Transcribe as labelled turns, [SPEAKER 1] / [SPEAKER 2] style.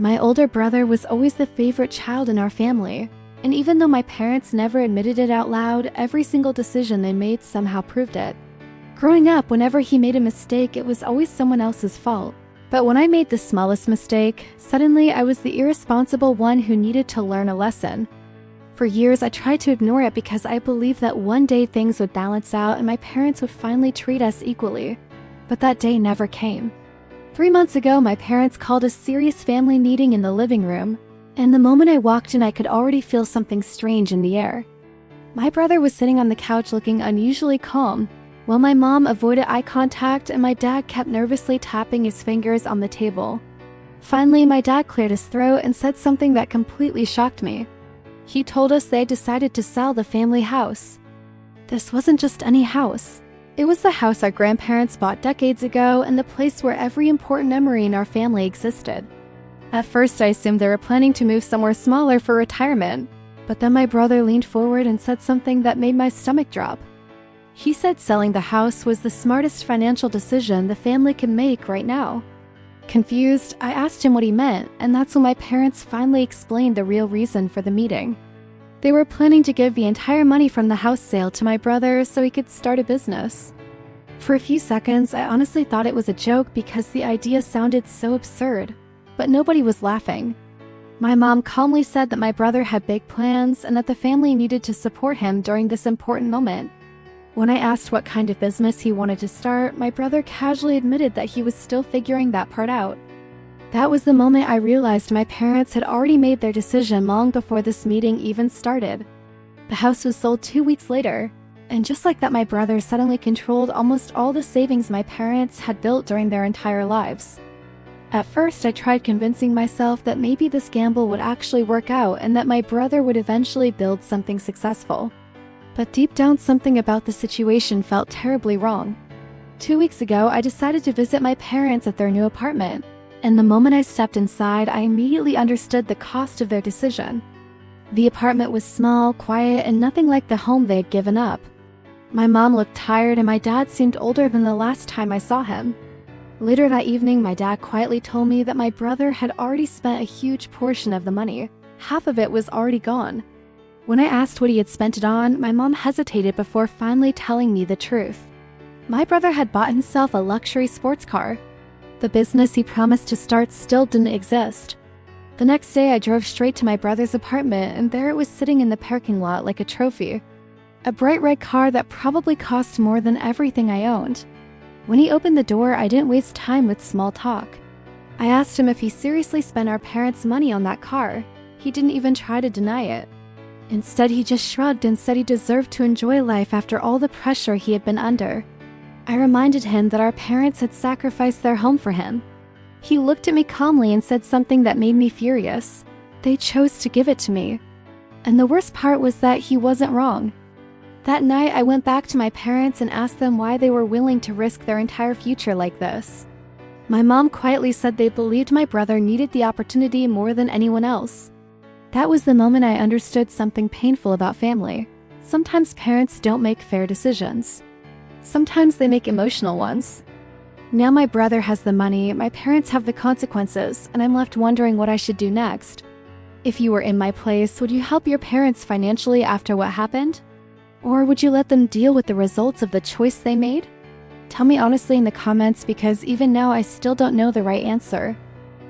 [SPEAKER 1] My older brother was always the favorite child in our family, and even though my parents never admitted it out loud, every single decision they made somehow proved it. Growing up, whenever he made a mistake, it was always someone else's fault. But when I made the smallest mistake, suddenly I was the irresponsible one who needed to learn a lesson. For years, I tried to ignore it because I believed that one day things would balance out and my parents would finally treat us equally. But that day never came. 3 months ago, my parents called a serious family meeting in the living room, and the moment I walked in, I could already feel something strange in the air. My brother was sitting on the couch looking unusually calm, while my mom avoided eye contact and my dad kept nervously tapping his fingers on the table. Finally, my dad cleared his throat and said something that completely shocked me. He told us they had decided to sell the family house. This wasn't just any house. It was the house our grandparents bought decades ago and the place where every important memory in our family existed. At first, I assumed they were planning to move somewhere smaller for retirement, but then my brother leaned forward and said something that made my stomach drop. He said selling the house was the smartest financial decision the family could make right now. Confused, I asked him what he meant, and that's when my parents finally explained the real reason for the meeting. They were planning to give the entire money from the house sale to my brother so he could start a business. For a few seconds, I honestly thought it was a joke because the idea sounded so absurd, but nobody was laughing. My mom calmly said that my brother had big plans and that the family needed to support him during this important moment. When I asked what kind of business he wanted to start, my brother casually admitted that he was still figuring that part out. That was the moment I realized my parents had already made their decision long before this meeting even started. The house was sold 2 weeks later, and just like that, my brother suddenly controlled almost all the savings my parents had built during their entire lives. At first, I tried convincing myself that maybe this gamble would actually work out and that my brother would eventually build something successful. But deep down, something about the situation felt terribly wrong. 2 weeks ago, I decided to visit my parents at their new apartment, and the moment I stepped inside, I immediately understood the cost of their decision. The apartment was small, quiet, and nothing like the home they had given up. My mom looked tired, and my dad seemed older than the last time I saw him. Later that evening, my dad quietly told me that my brother had already spent a huge portion of the money. Half of it was already gone. When I asked what he had spent it on, my mom hesitated before finally telling me the truth. My brother had bought himself a luxury sports car. The business he promised to start still didn't exist. The next day, I drove straight to my brother's apartment, and there it was sitting in the parking lot like a trophy. A bright red car that probably cost more than everything I owned. When he opened the door, I didn't waste time with small talk. I asked him if he seriously spent our parents' money on that car. He didn't even try to deny it. Instead, he just shrugged and said he deserved to enjoy life after all the pressure he had been under. I reminded him that our parents had sacrificed their home for him. He looked at me calmly and said something that made me furious. They chose to give it to me. And the worst part was that he wasn't wrong. That night, I went back to my parents and asked them why they were willing to risk their entire future like this. My mom quietly said they believed my brother needed the opportunity more than anyone else. That was the moment I understood something painful about family. Sometimes parents don't make fair decisions. Sometimes they make emotional ones. Now my brother has the money, my parents have the consequences, and I'm left wondering what I should do next. If you were in my place, would you help your parents financially after what happened? Or would you let them deal with the results of the choice they made? Tell me honestly in the comments, because even now I still don't know the right answer.